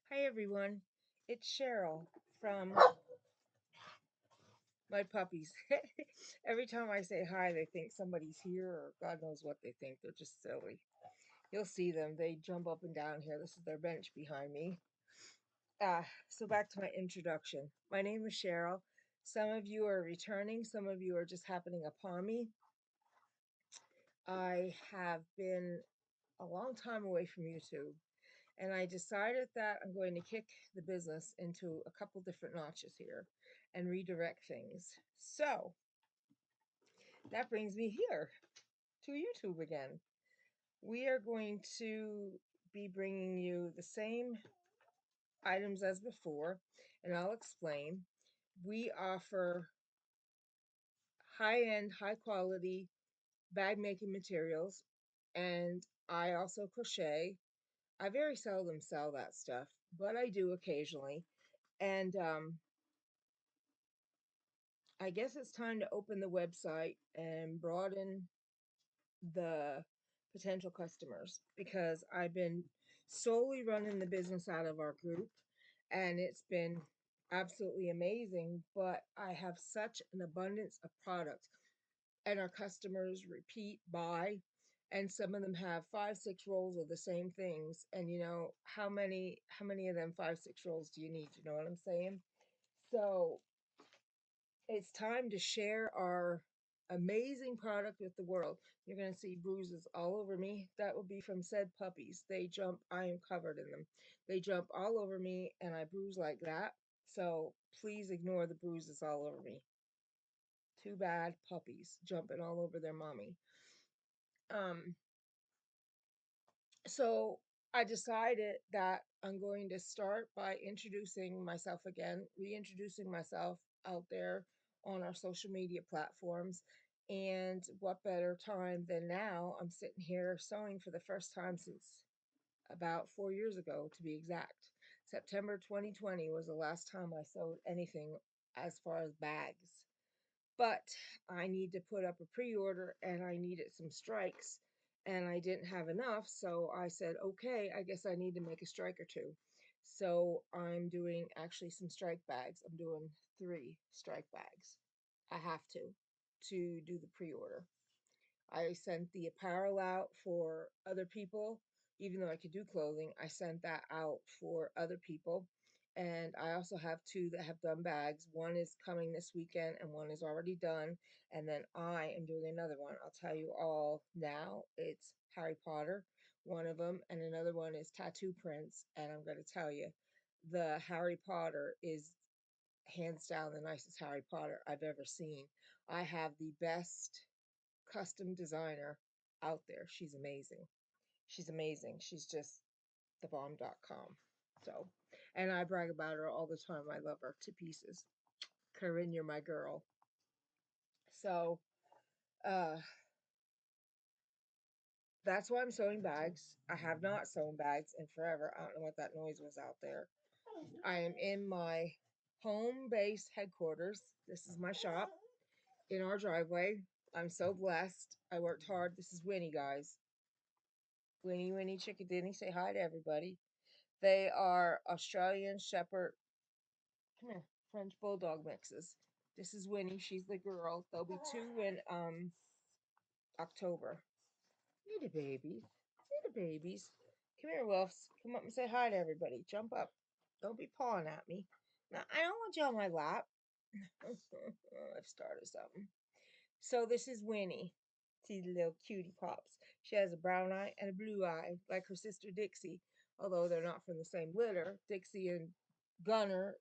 Hi everyone, it's Cheryl from my puppies. Every time I say hi, they think somebody's here, or God knows what they think. They're just silly. You'll see them. They jump up and down here. This is their bench behind me. So back to my introduction. My name is Cheryl. Some of you are returning, some of you are just happening upon me. I have been a long time away from YouTube, and I decided that I'm going to kick the business into a couple different notches here and redirect things. So that brings me here to YouTube again. We are going to be bringing you the same items as before, and I'll explain. We offer high end, high quality bag making materials, and I also crochet. I very seldom sell that stuff, but I do occasionally. And I guess it's time to open the website and broaden the potential customers because I've been solely running the business out of our group and it's been absolutely amazing. But I have such an abundance of product and our customers repeat buy, and some of them have 5 6 rolls of the same things. And how many of them 5 6 rolls do you need? You know what I'm saying? So it's time to share our amazing product with the world. You're going to see bruises all over me. That will be from said puppies. They jump, I am covered in them. They jump all over me and I bruise like that. So please ignore the bruises all over me. Too bad puppies jumping all over their mommy. Um, so I decided that I'm going to start by introducing myself again, reintroducing myself out there on our social media platforms. And what better time than now? I'm sitting here sewing for the first time since about 4 years ago, to be exact. September 2020 was the last time I sewed anything as far as bags. But I need to put up a pre-order and I needed some strikes and I didn't have enough, so I said, okay, I guess I need to make a strike or two. So I'm doing actually some strike bags. I'm doing 3 strike bags. I have to do the pre-order. I sent the apparel out for other people. Even though I could do clothing, I sent that out for other people. And I also have 2 that have done bags. One is coming this weekend and one is already done. And then I am doing another one. I'll tell you all now. It's Harry Potter, one of them, and another one is Tattoo Prince. And I'm going to tell you, the Harry Potter is hands down the nicest Harry Potter I've ever seen. I have the best custom designer out there. She's amazing. She's amazing. She's just the bomb.com. So, and I brag about her all the time. I love her to pieces. Corinne, you're my girl. So, uh, that's why I'm sewing bags. I have not sewn bags in forever. I don't know what that noise was out there. I am in my home base headquarters. This is my shop in our driveway. I'm so blessed. I worked hard. This is Winnie, guys. Winnie, Winnie, Chickadinny. Say hi to everybody. They are Australian Shepherd, come here, French Bulldog mixes. This is Winnie. She's the girl. There'll be 2 in October. You're the babies. You're the babies. Come here, Wolves. Come up and say hi to everybody. Jump up. Don't be pawing at me. Now, I don't want you on my lap. I've started something. So this is Winnie. She's a little cutie pops. She has a brown eye and a blue eye, like her sister Dixie, although they're not from the same litter. Dixie and Gunner,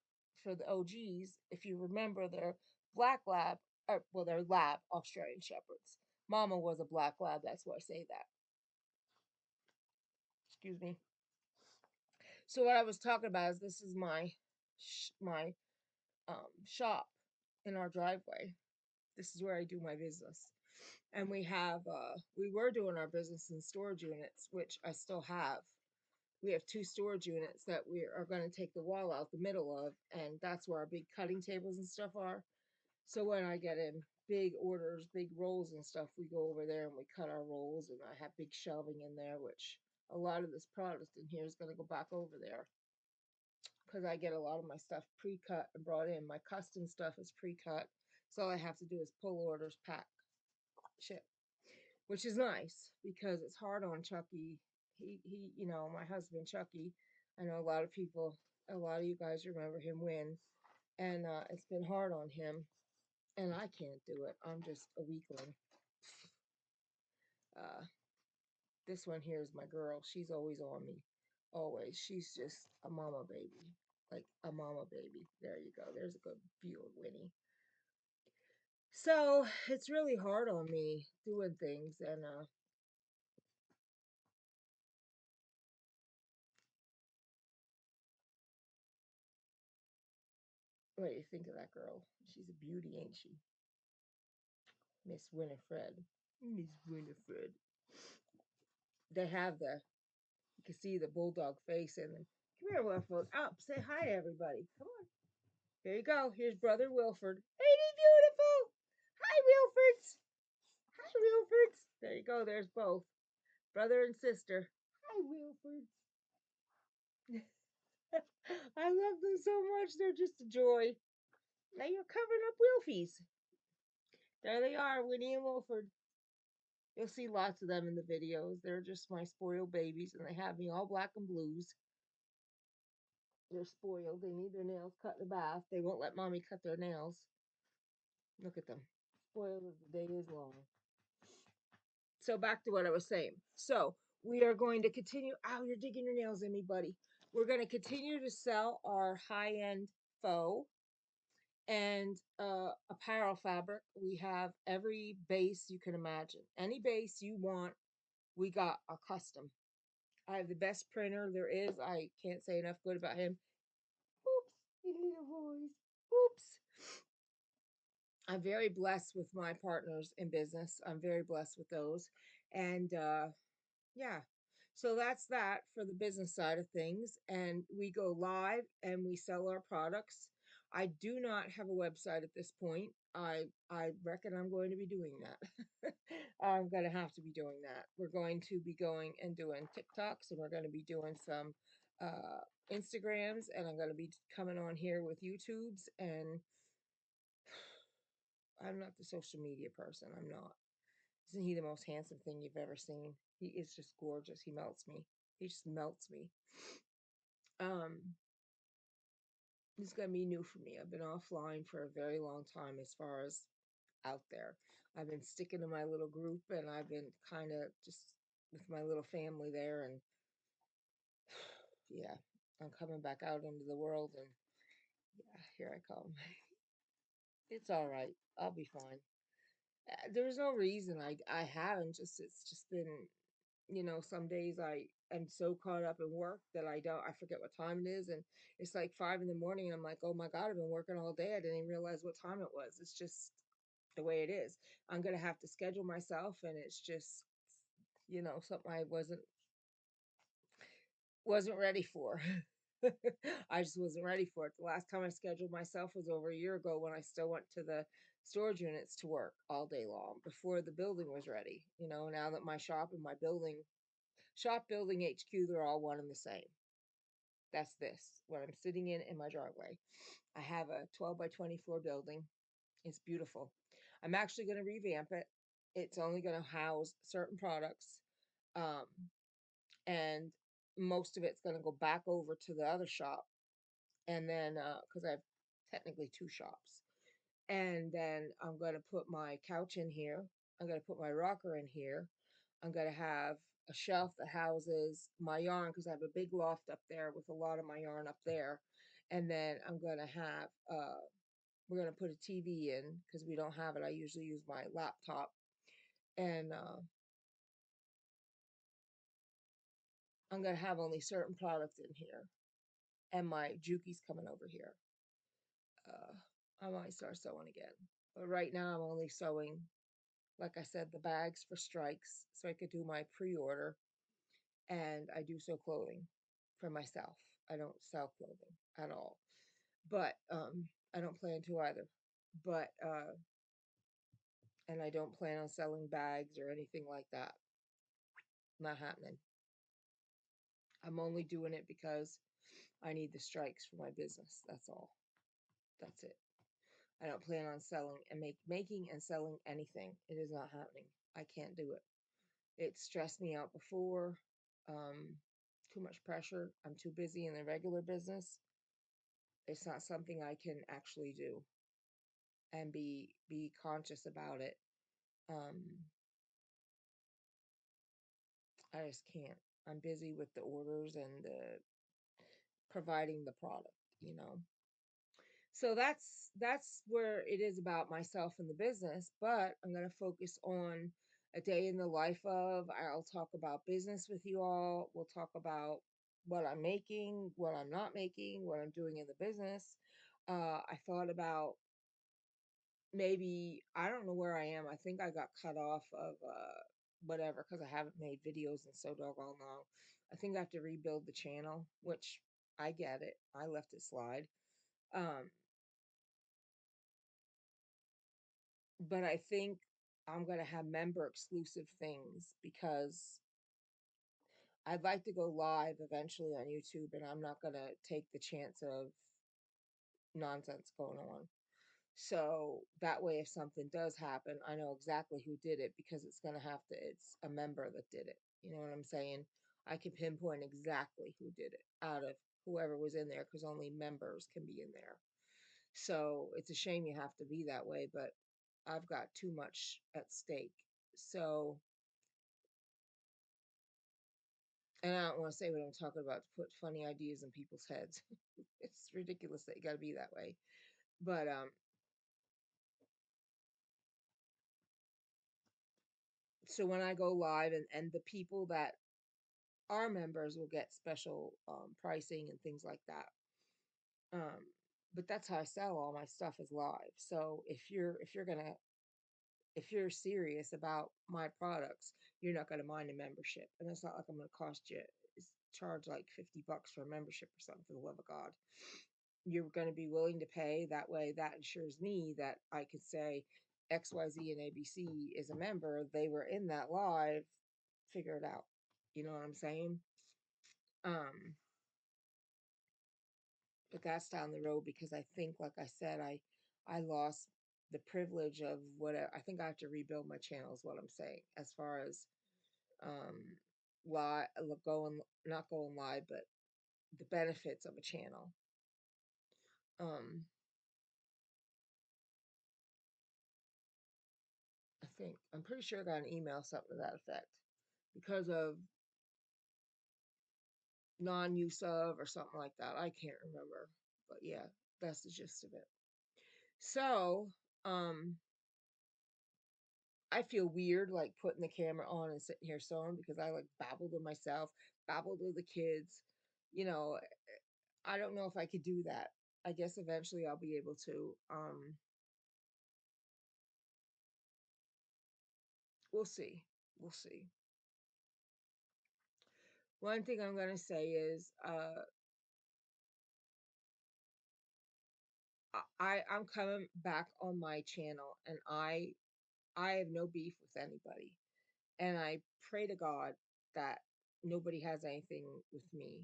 for the OGs, if you remember, they're black lab, or well, they're lab Australian Shepherds. Mama was a black lab, that's why I say that. Excuse me. So what I was talking about is this is my shop in our driveway. This is where I do my business. And we were doing our business in storage units, which I still have. We have 2 storage units that we are going to take the wall out the middle of, and that's where our big cutting tables and stuff are. So when I get in big orders, big rolls and stuff, we go over there and we cut our rolls, and I have big shelving in there, which a lot of this product in here is going to go back over there. because I get a lot of my stuff pre-cut and brought in. My custom stuff is pre-cut, so all I have to do is pull orders, pack, ship, which is nice because it's hard on Chucky. My husband Chucky. I know a lot of people, a lot of you guys remember him Win, and it's been hard on him, and I can't do it. I'm just a weakling. Uh, this one here is my girl. She's always on me, always. She's just a mama baby, like a mama baby. There you go. There's a good view of Winnie. So it's really hard on me doing things, and what do you think of that girl? She's a beauty, ain't she? Miss Winifred. Miss Winifred. They have you can see the bulldog face in them. Come here, Wilford. Up, say hi to everybody. Come on. There you go. Here's brother Wilford. Ain't he beautiful? Hi, Wilfords. Hi, Wilfords. There you go. There's both. Brother and sister. Hi, Wilfords. I love them so much. They're just a joy. Now you're covering up Wilfies. There they are, Winnie and Wilford. You'll see lots of them in the videos. They're just my spoiled babies, and they have me all black and blues. They're spoiled. They need their nails cut in the bath. They won't let mommy cut their nails. Look at them. Spoiled as the day is long. So back to what I was saying. So we are going to continue. Ow, you're digging your nails in me, buddy. We're going to continue to sell our high-end faux and apparel fabric. We have every base you can imagine. Any base you want, we got a custom. I have the best printer there is. I can't say enough good about him. Oops, you little boys. Oops. I'm very blessed with my partners in business. I'm very blessed with those. And yeah. So that's that for the business side of things. And we go live and we sell our products. I do not have a website at this point. I reckon I'm going to be doing that. I'm going to have to be doing that. We're going to be going and doing TikToks, and we're going to be doing some Instagrams, and I'm going to be coming on here with YouTubes. And I'm not the social media person. I'm not. Isn't he the most handsome thing you've ever seen? He is just gorgeous. He melts me. He just melts me. Um, it's gonna be new for me. I've been offline for a very long time as far as out there. I've been sticking to my little group, and I've been kind of just with my little family there, and yeah, I'm coming back out into the world, and yeah, here I come. It's all right. I'll be fine. There's no reason I haven't. Just it's just been, some days I am so caught up in work that I forget what time it is, and it's like 5 in the morning, and I'm like, oh my God, I've been working all day. I didn't even realize what time it was. It's just the way it is. I'm gonna have to schedule myself, and it's just, something I wasn't ready for. I just wasn't ready for it. The last time I scheduled myself was over a year ago when I still went to the storage units to work all day long before the building was ready. Now that my shop and my building HQ, they're all one and the same. That's what I'm sitting in my driveway. I have a 12 by 24 building. It's beautiful. I'm actually going to revamp it. It's only going to house certain products. Um, and most of it's going to go back over to the other shop. And then, because I have technically two shops. And then I'm going to put my couch in here. I'm going to put my rocker in here. I'm going to have a shelf that houses my yarn because I have a big loft up there with a lot of my yarn up there. And then I'm going to have, we're going to put a TV in because we don't have it. I usually use my laptop. And I'm going to have only certain products in here. And my Juki's coming over here. I might start sewing again. But right now I'm only sewing, like I said, the bags for strikes so I could do my pre-order, and I do sew clothing for myself. I don't sell clothing at all. But I don't plan to either. But and I don't plan on selling bags or anything like that. Not happening. I'm only doing it because I need the strikes for my business. That's all. That's it. I don't plan on selling and making and selling anything. It is not happening. I can't do it. It stressed me out before. Um, Too much pressure. I'm too busy in the regular business. It's not something I can actually do and be conscious about it. Um, I just can't. I'm busy with the orders and the providing the product. So that's where it is about myself and the business, but I'm going to focus on a day in the life of. I'll talk about business with you all. We'll talk about what I'm making, what I'm not making, what I'm doing in the business. I thought about maybe, I don't know where I am. I think I got cut off of whatever because I haven't made videos in so doggone long. I think I have to rebuild the channel, which I get it. I left it slide. Um, but I think I'm going to have member exclusive things because I'd like to go live eventually on YouTube, and I'm not going to take the chance of nonsense going on. So that way, if something does happen, I know exactly who did it because it's a member that did it. You know what I'm saying? I can pinpoint exactly who did it out of whoever was in there because only members can be in there. So it's a shame you have to be that way, but I've got too much at stake. So, and I don't want to say what I'm talking about to put funny ideas in people's heads. It's ridiculous that you got to be that way. But so when I go live and the people that are members will get special pricing and things like that. Um, but that's how I sell all my stuff is live. So if you're serious about my products, you're not gonna mind a membership. And it's not like I'm gonna cost you charge like $50 for a membership or something for the love of God. You're gonna be willing to pay. That way that ensures me that I could say XYZ and ABC is a member. They were in that live, figure it out. You know what I'm saying? Um, but that's down the road because I think, like I said, I lost the privilege of whatever. I think I have to rebuild my channel is what I'm saying, as far as um live going, not going live, but the benefits of a channel. um I'm pretty sure I got an email, something to that effect, because of non-use of or something like that. I can't remember, but yeah, that's the gist of it. So um I feel weird like putting the camera on and sitting here sewing because I like babble to myself, babble to the kids. You know, I don't know if I could do that. I guess eventually I'll be able to. We'll see. We'll see. One thing I'm gonna say is I'm coming back on my channel, and I have no beef with anybody. And I pray to God that nobody has anything with me.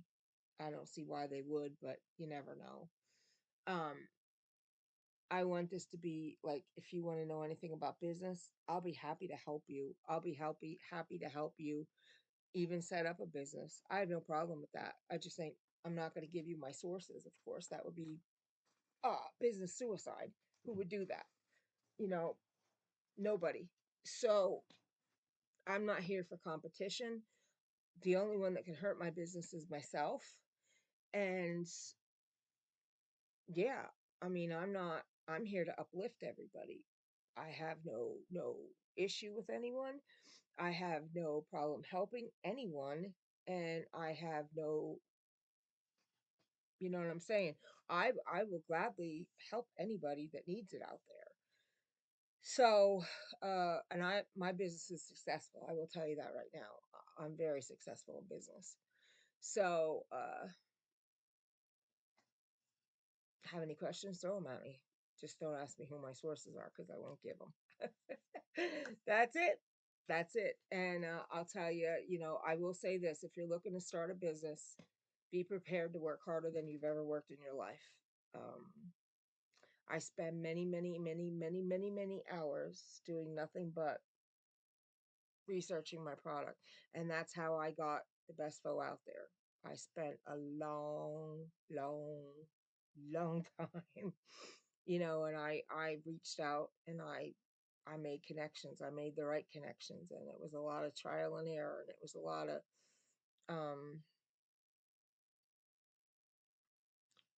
I don't see why they would, but you never know. Um, I want this to be like, if you want to know anything about business, I'll be happy to help you. I'll be happy to help you even set up a business. I have no problem with that. I just think I'm not going to give you my sources, of course. That would be business suicide. Who would do that? You know, nobody. So I'm not here for competition. The only one that can hurt my business is myself. And yeah, I mean, I'm here to uplift everybody. I have no issue with anyone. I have no problem helping anyone, and I have no, you know what I'm saying? I will gladly help anybody that needs it out there. So, and my business is successful. I will tell you that right now. I'm very successful in business. So, have any questions? Throw them at me. Just don't ask me who my sources are because I won't give them. That's it. That's it. And I'll tell you, I will say this: if you're looking to start a business, be prepared to work harder than you've ever worked in your life. Um, I spend many, many, many, many, many, many hours doing nothing but researching my product. And that's how I got the best faux out there. I spent a long, long, long time, and I reached out and I made connections. I made the right connections, and it was a lot of trial and error, and it was a lot of um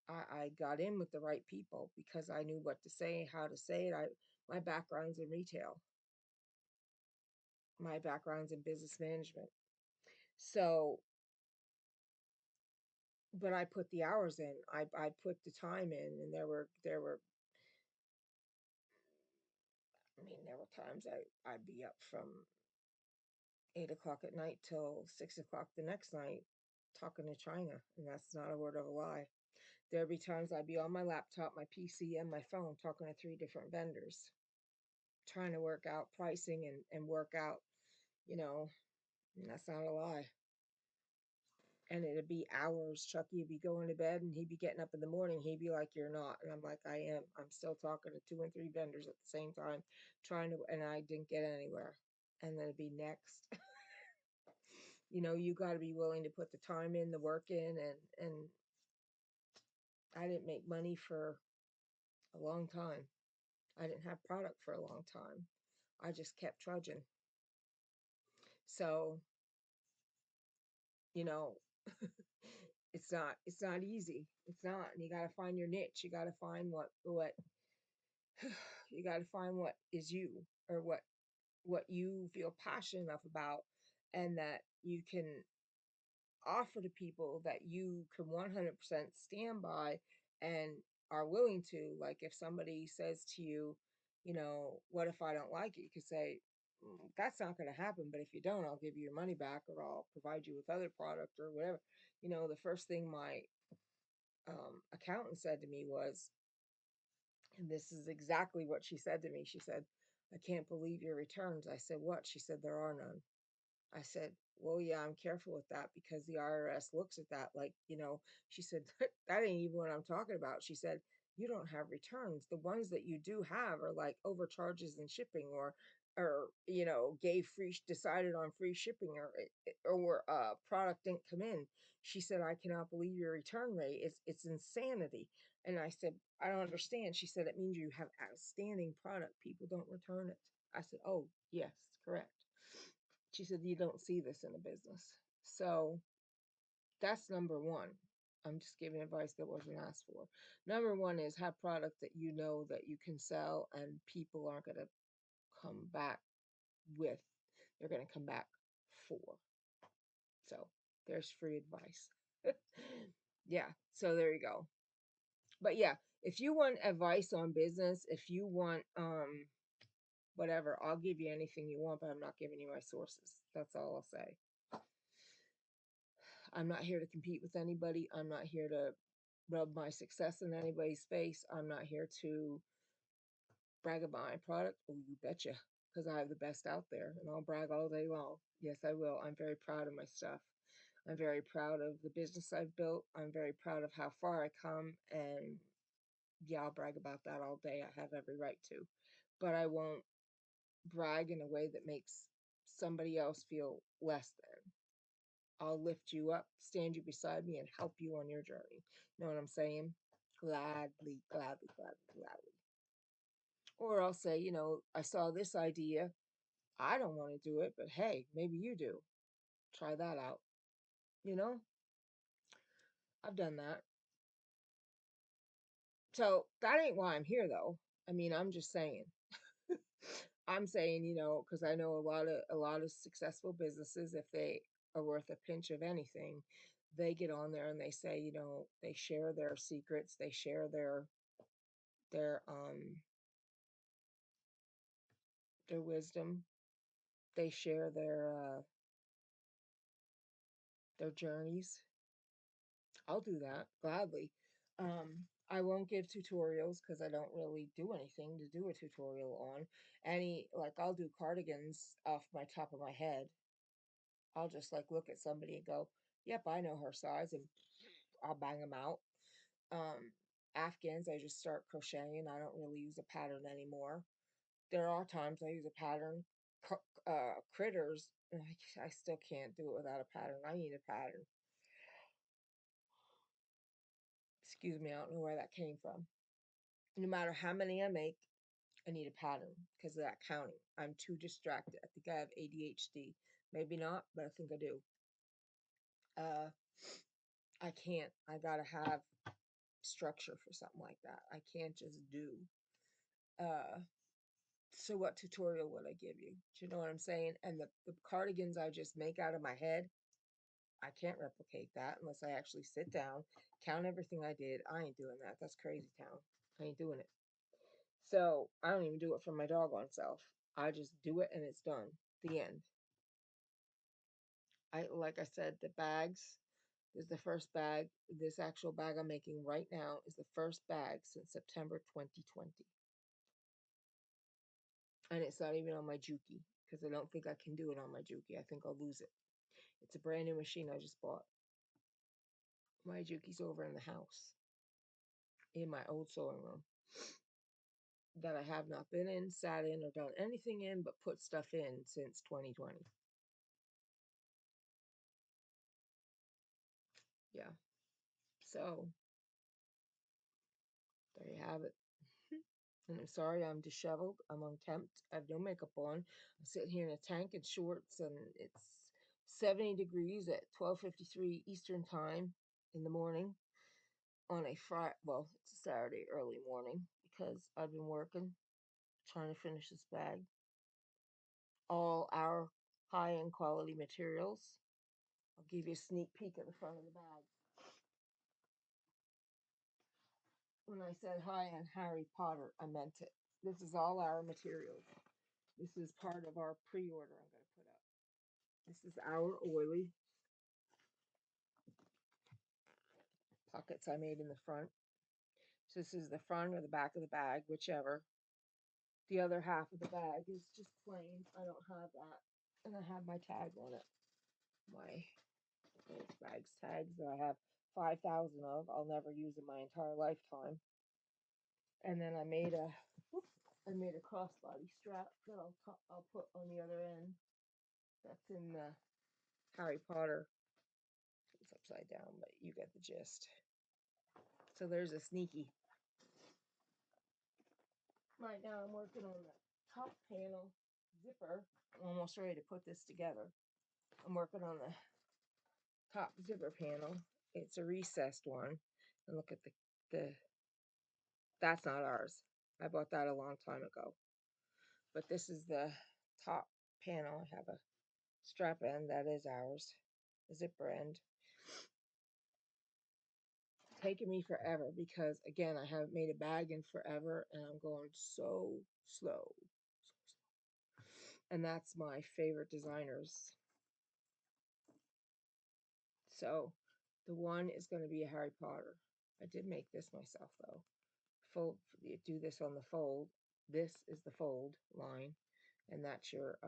I got in with the right people because I knew what to say, how to say it. My background's in retail. My background's in business management. So, but I put the hours in. I put the time in, and there were I mean there were times I'd be up from 8 o'clock at night till 6 o'clock the next night talking to China, and that's not a word of a lie. There'd be times I'd be on my laptop, my PC, and my phone talking to three different vendors, trying to work out pricing and work out, you know, and that's not a lie. And it'd be hours. Chucky would be going to bed and he'd be getting up in the morning. He'd be like, "You're not." And I'm like, "I am. I'm still talking to two and three vendors at the same time, trying to, and I didn't get anywhere." And then it'd be next. You got to be willing to put the time in, the work in, and I didn't make money for a long time. I didn't have product for a long time. I just kept trudging. So, you know, it's not easy. It's not. And you got to find your niche. You got to find what you got to find what is you, or what you feel passionate enough about, and that you can offer to people, that you can 100% stand by and are willing to. Like, if somebody says to you, "What if I don't like it?" You could say, That's not going to happen, but if you don't, I'll give you your money back, or I'll provide you with other product or whatever." The first thing my accountant said to me was, and this is exactly what she said to me. She said, "I can't believe your returns." I said, "What?" She said, "There are none." I said, "Well, yeah, I'm careful with that because the IRS looks at that." Like, she said, "That ain't even what I'm talking about." She said, "You don't have returns. The ones that you do have are like overcharges in shipping, or decided on free shipping, or product didn't come in." She said, "I cannot believe your return rate. It's insanity." And I said, "I don't understand." She said, "It means you have outstanding product. People don't return it." I said, "Oh, yes, correct." She said, "You don't see this in a business." So that's number one. I'm just giving advice that wasn't asked for. Number one is have product that you know that you can sell and people aren't going to come back with. They're going to come back for. So there's free advice. Yeah. So there you go. But yeah, if you want advice on business, if you want whatever, I'll give you anything you want, but I'm not giving you my sources. That's all I'll say. I'm not here to compete with anybody. I'm not here to rub my success in anybody's face. I'm not here to brag about my product. Oh, you betcha, because I have the best out there, and I'll brag all day long. Yes, I will. I'm very proud of my stuff. I'm very proud of the business I've built. I'm very proud of how far I come, and yeah, I'll brag about that all day. I have every right to, but I won't brag in a way that makes somebody else feel less than. I'll lift you up, stand you beside me, and help you on your journey. You know what I'm saying? Gladly, gladly, gladly, gladly. Or I'll say, "I saw this idea. I don't want to do it, but hey, maybe you do. Try that out." You know, I've done that. So that ain't why I'm here, though. I mean, I'm just saying. I'm saying, because I know a lot of successful businesses, if they are worth a pinch of anything, they get on there and they say, they share their secrets, they share their their wisdom, they share their journeys. I'll do that gladly. I won't give tutorials because I don't really do anything to do a tutorial on. Like I'll do cardigans off my top of my head. I'll just like look at somebody and go, yep, I know her size, and I'll bang them out. Um, Afghans, I just start crocheting. I don't really use a pattern anymore. There are times I use a pattern. Critters, I still can't do it without a pattern. I need a pattern. Excuse me, I don't know where that came from. No matter how many I make, I need a pattern because of that counting. I'm too distracted. I think I have ADHD. Maybe not, but I think I do. Uh, I can't. I gotta have structure for something like that. I can't just do. Uh, so what tutorial would I give you? Do you know what I'm saying? And the cardigans I just make out of my head, I can't replicate that unless I actually sit down, count everything I did. I ain't doing that. That's crazy town. I ain't doing it. So I don't even do it for my doggone self. I just do it and it's done. The end. Like I said, the bags is the first bag. This actual bag I'm making right now is the first bag since September 2020. And it's not even on my Juki because I don't think I can do it on my Juki. I think I'll lose it. It's a brand new machine I just bought. My Juki's over in the house in my old sewing room that I have not been in, sat in, or done anything in but put stuff in since 2020. Yeah. So there you have it. And I'm sorry I'm disheveled. I'm unkempt. I have no makeup on. I'm sitting here in a tank and shorts, and it's 70 degrees at 12:53 Eastern time in the morning on a Friday. Well, it's a Saturday early morning because I've been working trying to finish this bag. All our high-end quality materials. I'll give you a sneak peek at the front of the bag. When I said high-end Harry Potter, I meant it. This is all our materials. This is part of our pre-order I'm going to put up. This is our oily pockets I made in the front. So this is the front or the back of the bag, whichever. The other half of the bag is just plain. I don't have that. And I have my tag on it. My Bagz tags that I have 5,000 of. I'll never use in my entire lifetime. And then I made a crossbody strap that I'll put on the other end. That's in the Harry Potter. It's upside down, but you get the gist. So there's a sneaky. Right now I'm working on the top panel zipper. I'm almost ready to put this together. I'm working on the top zipper panel. It's a recessed one. And look at the that's not ours. I bought that a long time ago. But this is the top panel. I have a strap end that is ours. The zipper end. It's taken me forever because again I haven't made a bag in forever and I'm going so slow. And that's my favorite designers. So the one is going to be a Harry Potter. I did make this myself though. Fold, you do this on the fold. This is the fold line, and that's your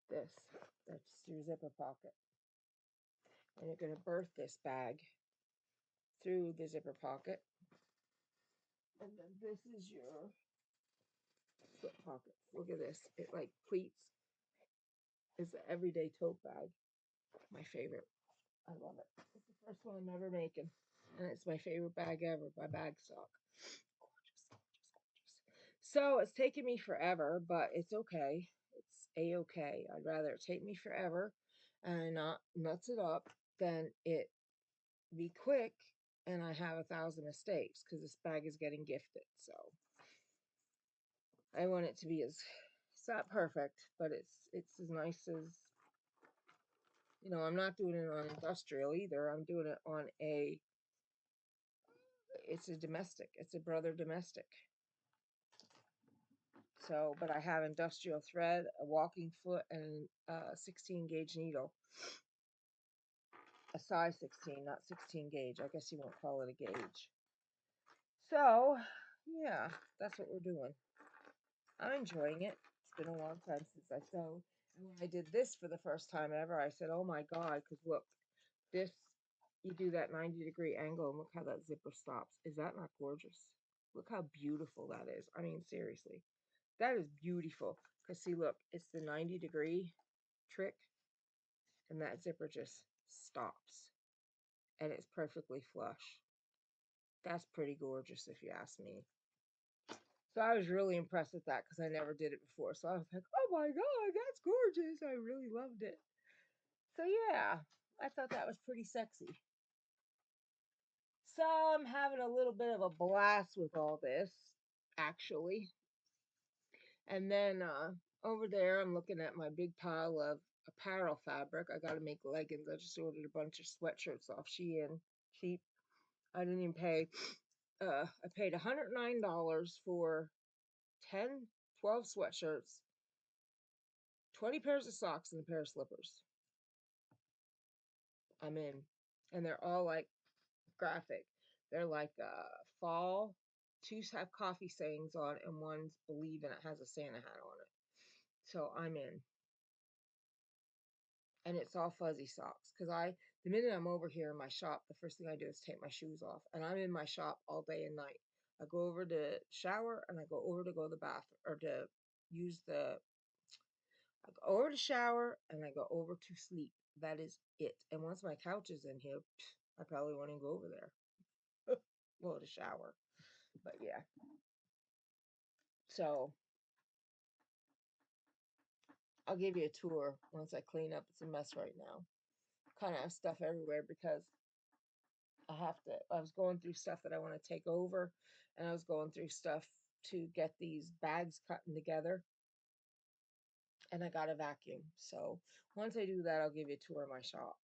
this. That's your zipper pocket, and you're going to birth this bag through the zipper pocket, and then this is your slip pocket. Look at this. It like pleats. It's an everyday tote bag. My favorite. I love it. It's the first one I'm ever making. And it's my favorite bag ever by Bagstock. Gorgeous, gorgeous, gorgeous. So it's taken me forever, but it's okay. It's a-okay. I'd rather it take me forever and not nuts it up than it be quick and I have 1,000 mistakes because this bag is getting gifted. So I want it to be it's not perfect, but it's as nice as, I'm not doing it on industrial either. I'm doing it on it's a domestic. It's a brother domestic. So, but I have industrial thread, a walking foot, and a 16 gauge needle. A size 16, not 16 gauge. I guess you won't call it a gauge. So, yeah, that's what we're doing. I'm enjoying it. It's been a long time since I sewed. And when I did this for the first time ever, I said, oh my God, because look, this, you do that 90-degree angle and look how that zipper stops. Is that not gorgeous? Look how beautiful that is. I mean, seriously, that is beautiful. Because see, look, it's the 90-degree trick and that zipper just stops and it's perfectly flush. That's pretty gorgeous if you ask me. So I was really impressed with that because I never did it before. So I was like, oh my God, that's gorgeous. I really loved it. So yeah, I thought that was pretty sexy. So I'm having a little bit of a blast with all this, actually. And then over there, I'm looking at my big pile of apparel fabric. I got to make leggings. I just ordered a bunch of sweatshirts off Shein, cheap. I didn't even pay. I paid $109 for 10, 12 sweatshirts, 20 pairs of socks, and a pair of slippers. I'm in. And they're all like graphic. They're like fall. Two have coffee sayings on, and one's believe, and it has a Santa hat on it. So I'm in. And it's all fuzzy socks. Because the minute I'm over here in my shop, the first thing I do is take my shoes off. And I'm in my shop all day and night. I go over to shower and I go over to go to the bathroom or to use the I go over to shower and I go over to sleep. That is it. And once my couch is in here, I probably won't even go over there. Go to shower. But yeah. So I'll give you a tour once I clean up. It's a mess right now. Kind of have stuff everywhere because I was going through stuff that I want to take over, and I was going through stuff to get these bags cutting together, and I got a vacuum. So once I do that, I'll give you a tour of my shop.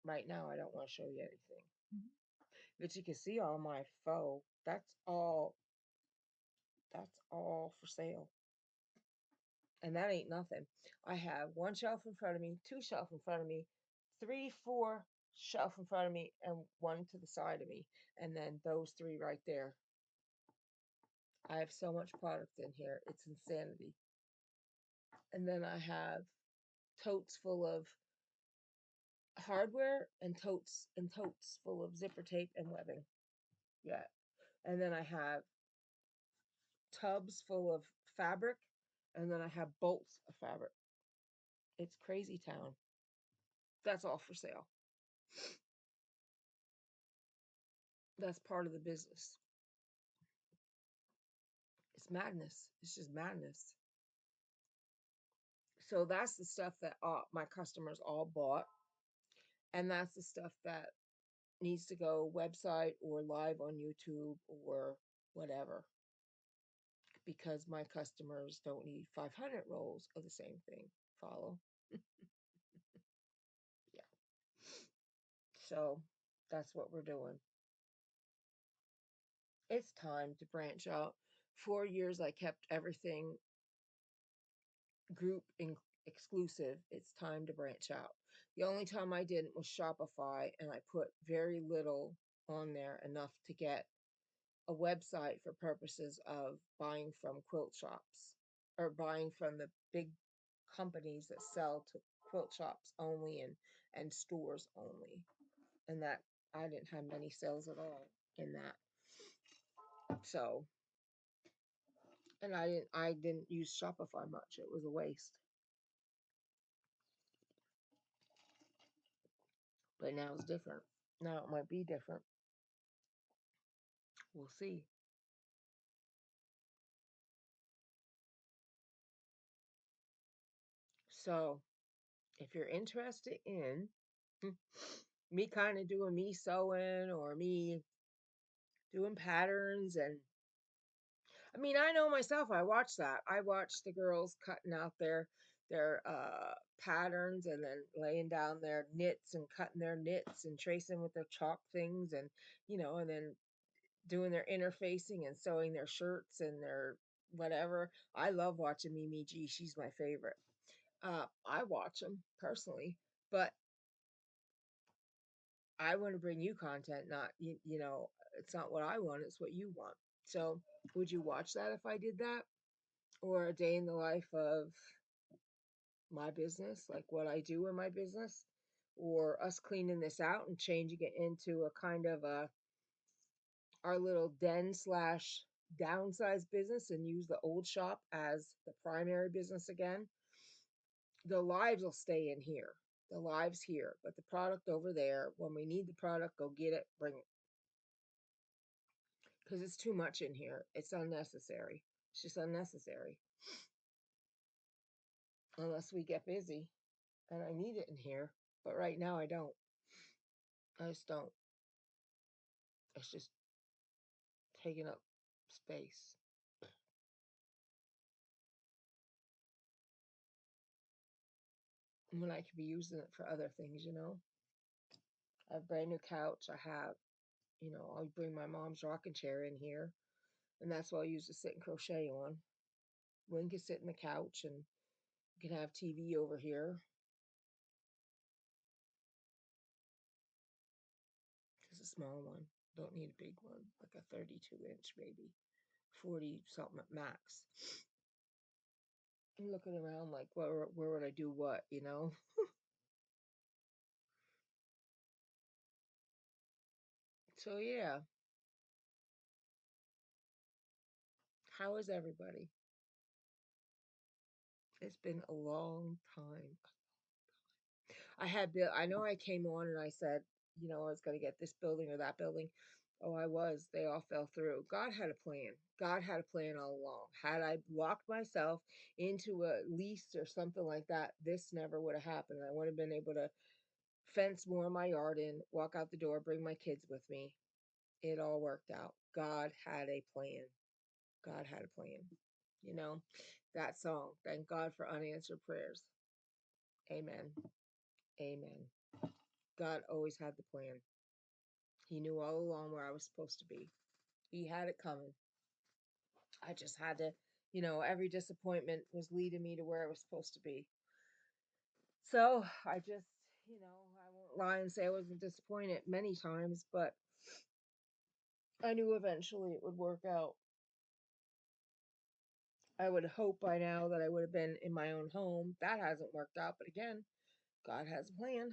Right now, I don't want to show you anything. But you can see all my faux. That's all for sale. And that ain't nothing. I have one shelf in front of me, two shelf in front of me, three, four shelf in front of me, and one to the side of me. And then those three right there. I have so much product in here. It's insanity. And then I have totes full of hardware and totes full of zipper tape and webbing. Yeah. And then I have tubs full of fabric, and then I have bolts of fabric. It's crazy town. That's all for sale. That's part of the business. It's madness. It's just madness. So that's the stuff that my customers all bought, and that's the stuff that needs to go website or live on YouTube or whatever, because my customers don't need 500 rolls of the same thing. Follow? Yeah. So that's what we're doing. It's time to branch out. 4 years I kept everything group exclusive. It's time to branch out. The only time I didn't was Shopify, and I put very little on there, enough to get a website for purposes of buying from quilt shops or buying from the big companies that sell to quilt shops only and stores only. And that I didn't have many sales at all in that. So, and I didn't use Shopify much. It was a waste. But now it's different. Now it might be different. We'll see. So, if you're interested in me kind of doing me sewing or me doing patterns, and I mean, I know myself, I watch that. I watch the girls cutting out their patterns and then laying down their knits and cutting their knits and tracing with their chalk things, and and then doing their interfacing and sewing their shirts and their whatever. I love watching Mimi G. She's my favorite. I watch them personally, but I want to bring you content, not it's not what I want, it's what you want. So, would you watch that if I did that? Or a day in the life of my business, like what I do in my business, or us cleaning this out and changing it into a kind of a our little den slash downsize business and use the old shop as the primary business again. The lives will stay in here. The lives here, but the product over there, when we need the product, go get it, bring it. Because it's too much in here. It's unnecessary. It's just unnecessary. Unless we get busy and I need it in here. But right now I don't. I just don't. It's just taking up space when I could be using it for other things. I have a brand new couch. I'll bring my mom's rocking chair in here, and that's what I use to sit and crochet on. Win can sit in the couch, and we can have TV over here. It's a small one. Don't need a big one, like a 32-inch maybe, 40 something at max. I'm looking around like, where would I do what? So yeah, how is everybody? It's been a long time. I know I came on and I said, I was going to get this building or that building. Oh, I was. They all fell through. God had a plan. God had a plan all along. Had I locked myself into a lease or something like that, this never would have happened. I would have been able to fence more of my yard in, walk out the door, bring my kids with me. It all worked out. God had a plan. God had a plan. You know, that song, thank God for unanswered prayers. Amen. Amen. God always had the plan. He knew all along where I was supposed to be. He had it coming. I just had to, every disappointment was leading me to where I was supposed to be. So I just, I won't lie and say I wasn't disappointed many times, but I knew eventually it would work out. I would hope by now that I would have been in my own home. That hasn't worked out, but again, God has a plan.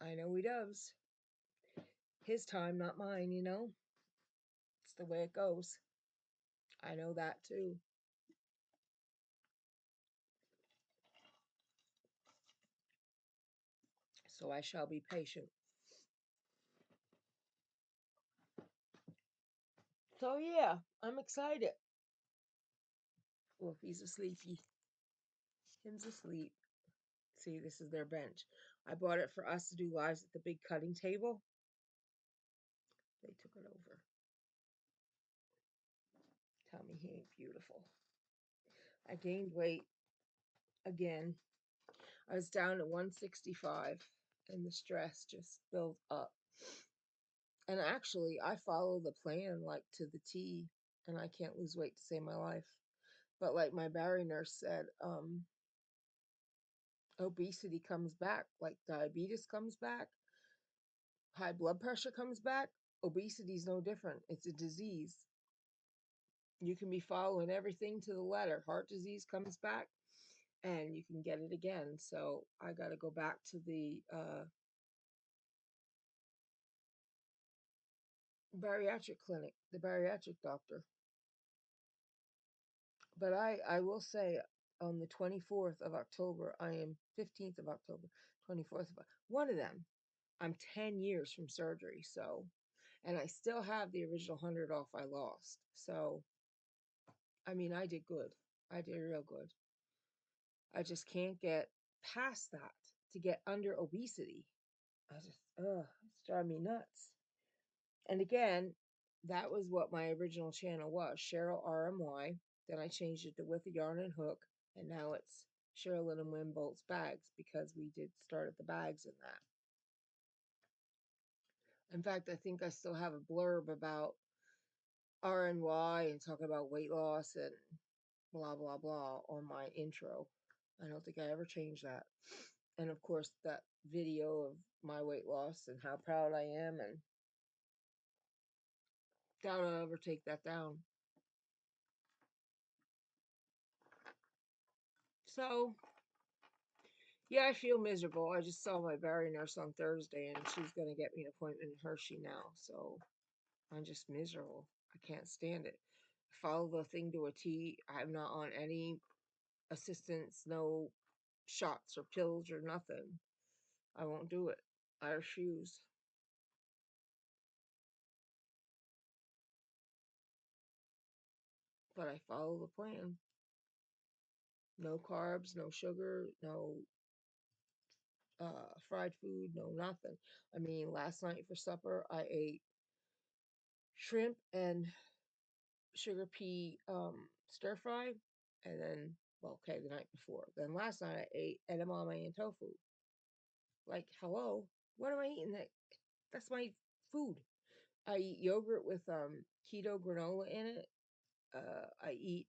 I know He does. His time, not mine. It's the way it goes. I know that too. So I shall be patient. So yeah, I'm excited. Well, he's asleepy. Him's asleep. See, this is their bench. I bought it for us to do lives at the big cutting table. They took it over. Tell me he ain't beautiful. I gained weight again. I was down to 165 and the stress just built up. And actually, I follow the plan like to the T, and I can't lose weight to save my life. But like my Barry nurse said, obesity comes back, like diabetes comes back, high blood pressure comes back. Obesity is no different. It's a disease. You can be following everything to the letter. Heart disease comes back and you can get it again. So I got to go back to the bariatric clinic, the bariatric doctor. But I will say on the 24th of October, I am 15th of October, 24th of one of them. I'm 10 years from surgery. So, and I still have the original 100 off I lost. So, I mean, I did good. I did real good. I just can't get past that to get under obesity. It's driving me nuts. And again, that was what my original channel was, Cheryl RMY. Then I changed it to With a Yarn and Hook, and now it's Cherylynn Win Boltz Bagz because we did start at the bags in that. In fact, I think I still have a blurb about RNY and talking about weight loss and blah, blah, blah on my intro. I don't think I ever changed that. And of course, that video of my weight loss and how proud I am, and doubt I'll ever take that down. So, yeah, I feel miserable. I just saw my Barry nurse on Thursday, and she's going to get me an appointment in Hershey now. So, I'm just miserable. I can't stand it. I follow the thing to a T. I'm not on any assistance, no shots or pills or nothing. I won't do it. I refuse. But I follow the plan. No carbs, no sugar, no fried food, no nothing. I mean, last night for supper, I ate shrimp and sugar pea stir fry, and then, well, okay, the night before. Then last night I ate edamame and tofu. Like, hello, what am I eating? That's my food. I eat yogurt with keto granola in it. I eat,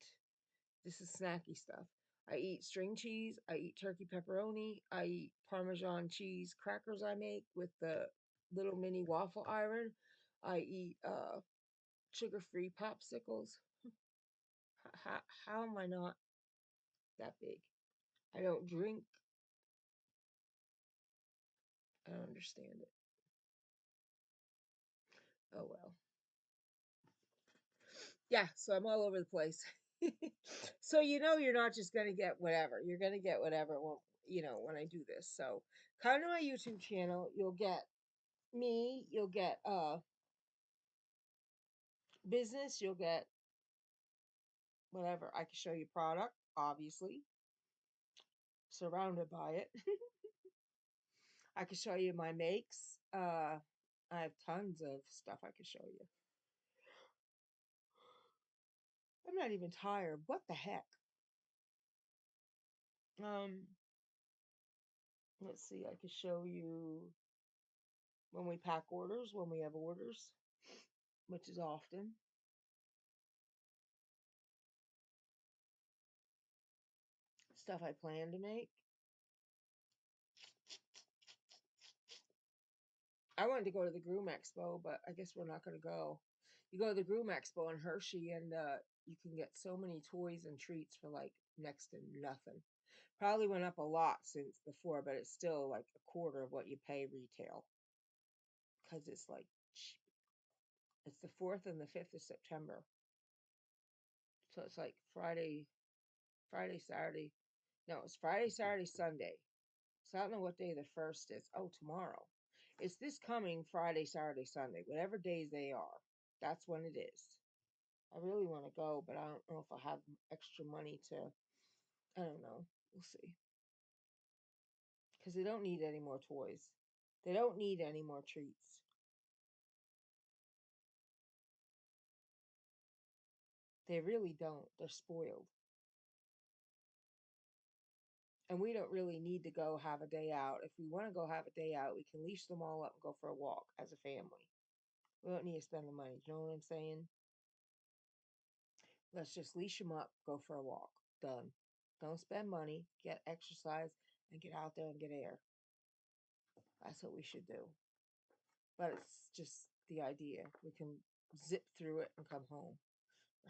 this is snacky stuff. I eat string cheese. I eat turkey pepperoni. I eat Parmesan cheese crackers I make with the little mini waffle iron. I eat sugar-free popsicles. How am I not that big? I don't drink. I don't understand it. Oh well. Yeah, so I'm all over the place. So you're not just gonna get whatever. You're gonna get whatever when I do this. So come to my YouTube channel. You'll get me. You'll get business. You'll get whatever. I can show you product, obviously, surrounded by it. I can show you my makes. I have tons of stuff I can show you. I'm not even tired. What the heck? Um, let's see. I can show you when we pack orders, when we have orders, which is often. Stuff I plan to make. I wanted to go to the Groom Expo, but I guess we're not going to go. You go to the Groom Expo in Hershey, and you can get so many toys and treats for like next to nothing. Probably went up a lot since before, but it's still like a quarter of what you pay retail because it's like cheap. It's the 4th and the 5th of September. So it's like Friday, Saturday. No, it's Friday, Saturday, Sunday. So I don't know what day the first is. Oh, tomorrow. It's this coming Friday, Saturday, Sunday, whatever days they are. That's when it is. I really want to go, but I don't know if I have extra money to. I don't know. We'll see. Because they don't need any more toys. They don't need any more treats. They really don't. They're spoiled. And we don't really need to go have a day out. If we want to go have a day out, we can leash them all up and go for a walk as a family. We don't need to spend the money. You know what I'm saying? Let's just leash them up, go for a walk. Done. Don't spend money, get exercise, and get out there and get air. That's what we should do. But it's just the idea. We can zip through it and come home.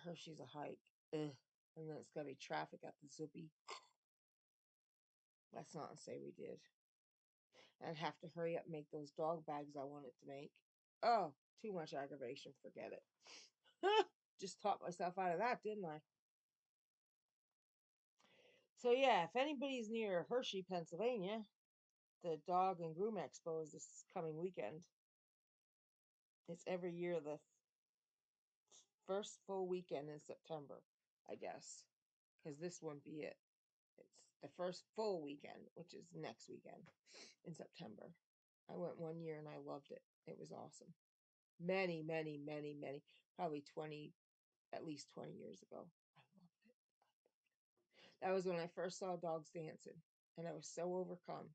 Hershey's a hike. Ugh. And then it's going to be traffic at the Zippy. Let's not say we did. And I'd have to hurry up and make those dog bags I wanted to make. Oh, too much aggravation. Forget it. Just taught myself out of that, didn't I? So, yeah, if anybody's near Hershey, Pennsylvania, the Dog and Groom Expo is this coming weekend. It's every year the first full weekend in September, I guess, because this won't be it. It's the first full weekend, which is next weekend in September. I went one year and I loved it. It was awesome. Many, many, many, many, probably 20, at least 20 years ago. I loved it. That was when I first saw dogs dancing, and I was so overcome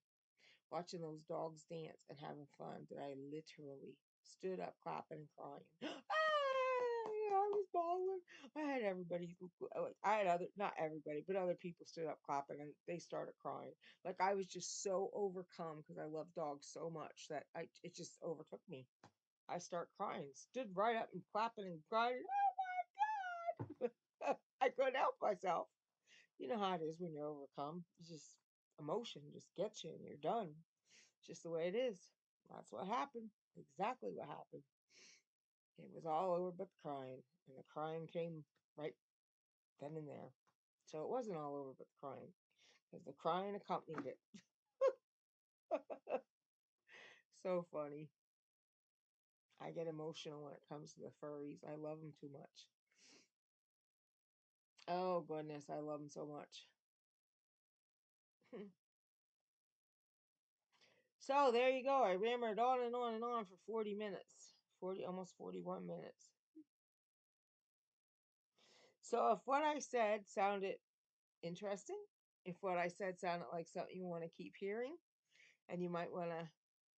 watching those dogs dance and having fun that I literally stood up clapping and crying. Ah! I was bawling. I had everybody, like, I had other, not everybody, but other people stood up clapping and they started crying. Like I was just so overcome because I love dogs so much that it just overtook me. I start crying, stood right up and clapping and crying. Oh my God. I couldn't help myself. You know how it is when you're overcome. It's just emotion just gets you and you're done. It's just the way it is. That's what happened. Exactly what happened. It was all over but the crying. And the crying came right then and there. So it wasn't all over but the crying. Because the crying accompanied it. So funny. I get emotional when it comes to the furries. I love them too much. Oh goodness, I love them so much. So there you go. I rammered on and on and on for 40 minutes. 40, almost 41 minutes. So if what I said sounded interesting, if what I said sounded like something you want to keep hearing, and you might want to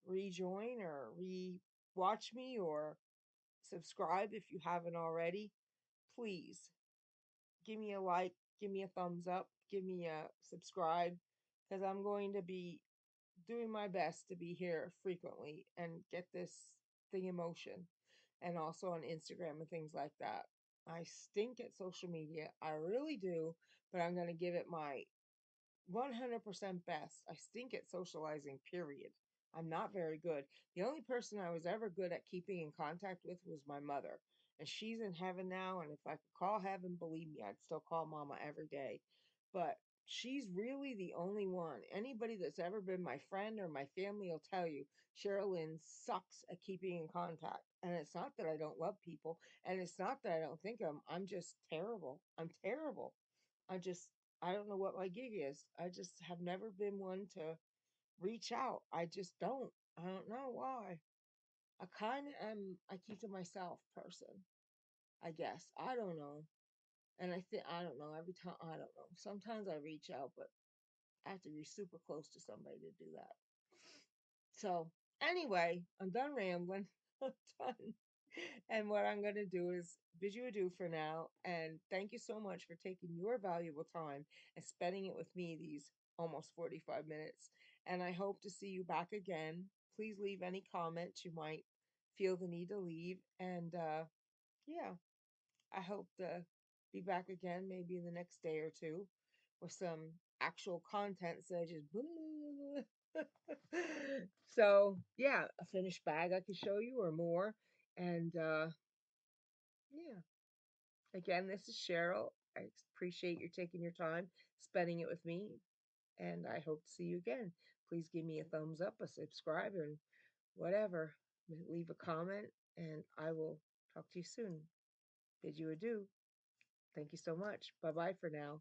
rejoin or re-watch me or subscribe if you haven't already, please give me a like, give me a thumbs up, give me a subscribe, because I'm going to be doing my best to be here frequently and get this thing in motion, and also on Instagram and things like that. I stink at social media. I really do, but I'm going to give it my 100% best. I stink at socializing, period. I'm not very good. The only person I was ever good at keeping in contact with was my mother. And she's in heaven now. And if I could call heaven, believe me, I'd still call mama every day. But she's really the only one. Anybody that's ever been my friend or my family will tell you Cherylynn sucks at keeping in contact. And it's not that I don't love people. And it's not that I don't think of them. I'm just terrible. I'm terrible. I just, I don't know what my gig is. I just have never been one to reach out. I just don't. I don't know why. I kind of am I keep to myself person, I guess. I don't know. And I think, I don't know, every time, I don't know. Sometimes I reach out, but I have to be super close to somebody to do that. So, anyway, I'm done rambling. I'm done. And what I'm going to do is bid you adieu for now. And thank you so much for taking your valuable time and spending it with me these almost 45 minutes. And I hope to see you back again. Please leave any comments you might feel the need to leave. And yeah, I hope to be back again maybe in the next day or two with some actual content instead of just so yeah, a finished bag I could show you or more. And yeah, again, this is Cheryl. I appreciate you taking your time spending it with me, and I hope to see you again. Please give me a thumbs up, a subscribe, and whatever. Leave a comment, and I will talk to you soon. Bid you adieu. Thank you so much. Bye bye for now.